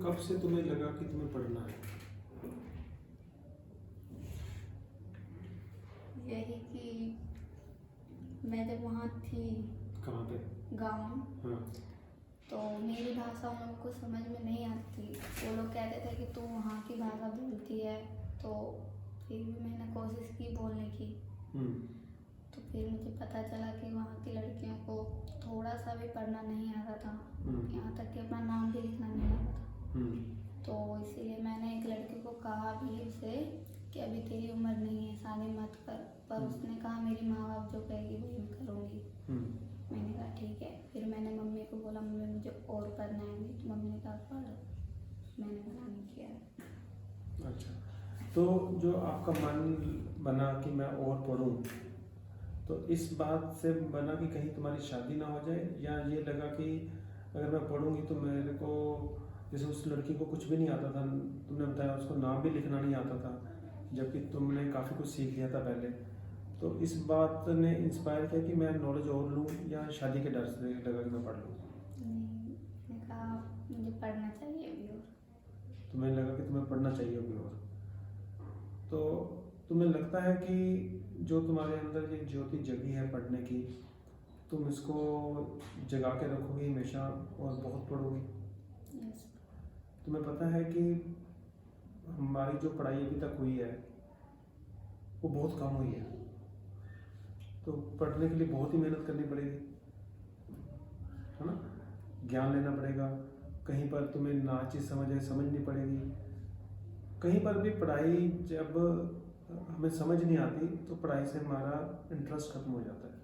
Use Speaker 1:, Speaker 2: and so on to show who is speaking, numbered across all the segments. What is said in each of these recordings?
Speaker 1: कब से तुम्हें लगा कि तुम्हें पढ़ना है?
Speaker 2: यही कि मैं जब वहाँ थी
Speaker 1: कहाँ पे?
Speaker 2: गाँव,
Speaker 1: हाँ।
Speaker 2: तो मेरी भाषा उन लोगों को समझ में नहीं आती। वो लोग कहते थे कि तू वहाँ की भाषा बोलती है, तो फिर भी मैंने कोशिश की बोलने की। तो फिर मुझे पता चला कि वहाँ की लड़कियों को थोड़ा सा भी पढ़ना नहीं आता था, यहाँ तक कि अपना नाम भी लिखना नहीं आता था। तो इसीलिए मैंने एक लड़की को कहा भी उसे कि अभी तेरी उम्र नहीं है, शादी मत कर। पर उसने कहा मेरी माँ बाप जो कहेगी वही मैं करूँगी। मैंने कहा ठीक है। फिर मैंने मम्मी को बोला मम्मी मुझे और पढ़ना है, तो मम्मी ने कहा पढ़। मैंने मना नहीं किया।
Speaker 1: अच्छा, तो जो आपका मन बना कि मैं और पढ़ूं, तो इस बात से बना कि कहीं तुम्हारी शादी ना हो जाए, या ये लगा कि अगर मैं पढ़ूंगी तो मेरे को, जैसे उस लड़की को कुछ भी नहीं आता था, तुमने बताया उसको नाम भी लिखना नहीं आता था, जबकि तुमने काफ़ी कुछ सीख लिया था पहले, तो इस बात ने इंस्पायर किया कि मैं नॉलेज और लूँ, या शादी के डर से लगा कि मैं पढ़ लूँ?
Speaker 2: मैंने कहा मुझे पढ़ना चाहिए अभी और।
Speaker 1: तुम्हें लगा कि तुम्हें पढ़ना चाहिए अभी और। तो तुम्हें लगता है कि जो तुम्हारे अंदर ये ज्योति जगी है पढ़ने की, तुम इसको जगा के रखोगी हमेशा और बहुत पढ़ोगी?
Speaker 2: यस।
Speaker 1: तुम्हें पता है कि हमारी जो पढ़ाई अभी तक हुई है वो बहुत कम हुई है, तो पढ़ने के लिए बहुत ही मेहनत करनी पड़ेगी, है ना? ज्ञान लेना पड़ेगा, कहीं पर तुम्हें ना चीज़ समझनी पड़ेगी। कहीं पर भी पढ़ाई जब हमें समझ नहीं आती तो पढ़ाई से हमारा इंटरेस्ट खत्म हो जाता है।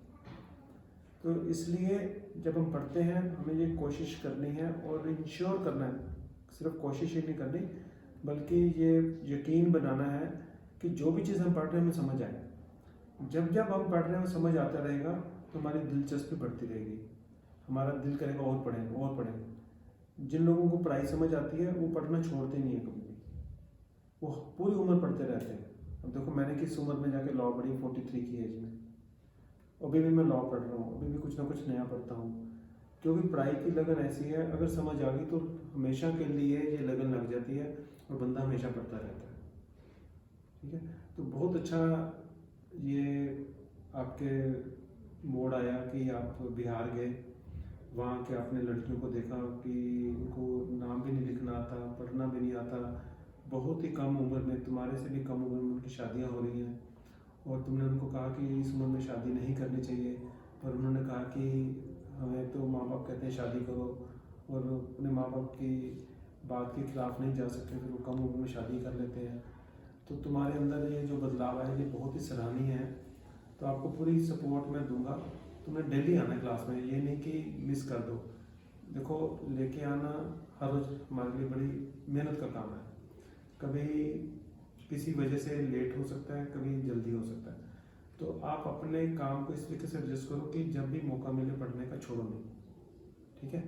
Speaker 1: तो इसलिए जब हम पढ़ते हैं हमें ये कोशिश करनी है और इंश्योर करना है, सिर्फ कोशिश ही नहीं करनी बल्कि ये यकीन बनाना है कि जो भी चीज़ हम पढ़ रहे हैं हमें समझ आए। जब जब हम पढ़ रहे हैं समझ आता रहेगा तो हमारी दिलचस्पी बढ़ती रहेगी, हमारा दिल करेगा और पढ़ें और पढ़ें। जिन लोगों को पढ़ाई समझ आती है वो पढ़ना छोड़ते नहीं है कभी भी, वो पूरी उम्र पढ़ते रहते हैं। अब देखो मैंने किस उम्र में जाके लॉ पढ़ी, 43 की एज में, अभी भी मैं लॉ पढ़ रहा हूँ, अभी भी कुछ ना कुछ नया पढ़ता हूँ, क्योंकि पढ़ाई की लगन ऐसी है, अगर समझ आ गई तो हमेशा के लिए ये लगन लग जाती है और बंदा हमेशा पढ़ता रहता है। ठीक है, तो बहुत अच्छा ये आपके मोड़ आया कि आप बिहार गए, वहाँ के आपने लड़कियों को देखा कि उनको नाम भी नहीं लिखना आता, पढ़ना भी नहीं आता, बहुत ही कम उम्र में, तुम्हारे से भी कम उम्र में उनकी शादियाँ हो रही हैं, और तुमने उनको कहा कि इस उम्र में शादी नहीं करनी चाहिए, पर उन्होंने कहा कि हमें तो माँ बाप कहते हैं शादी करो, और अपने माँ बाप की बात के खिलाफ नहीं जा सकते, फिर वो कम उम्र में शादी कर लेते हैं। तो तुम्हारे अंदर ये जो बदलाव है ये बहुत ही सराहनीय है, तो आपको पूरी सपोर्ट मैं दूंगा। तुम्हें डेली आना क्लास में, ये नहीं कि मिस कर दो। देखो लेके आना हर रोज़ हमारे लिए बड़ी मेहनत का काम है, कभी किसी वजह से लेट हो सकता है, कभी जल्दी हो सकता है, तो आप अपने काम को इस तरीके से एडजस्ट करो कि जब भी मौका मिले पढ़ने का छोड़ो नहीं। ठीक है।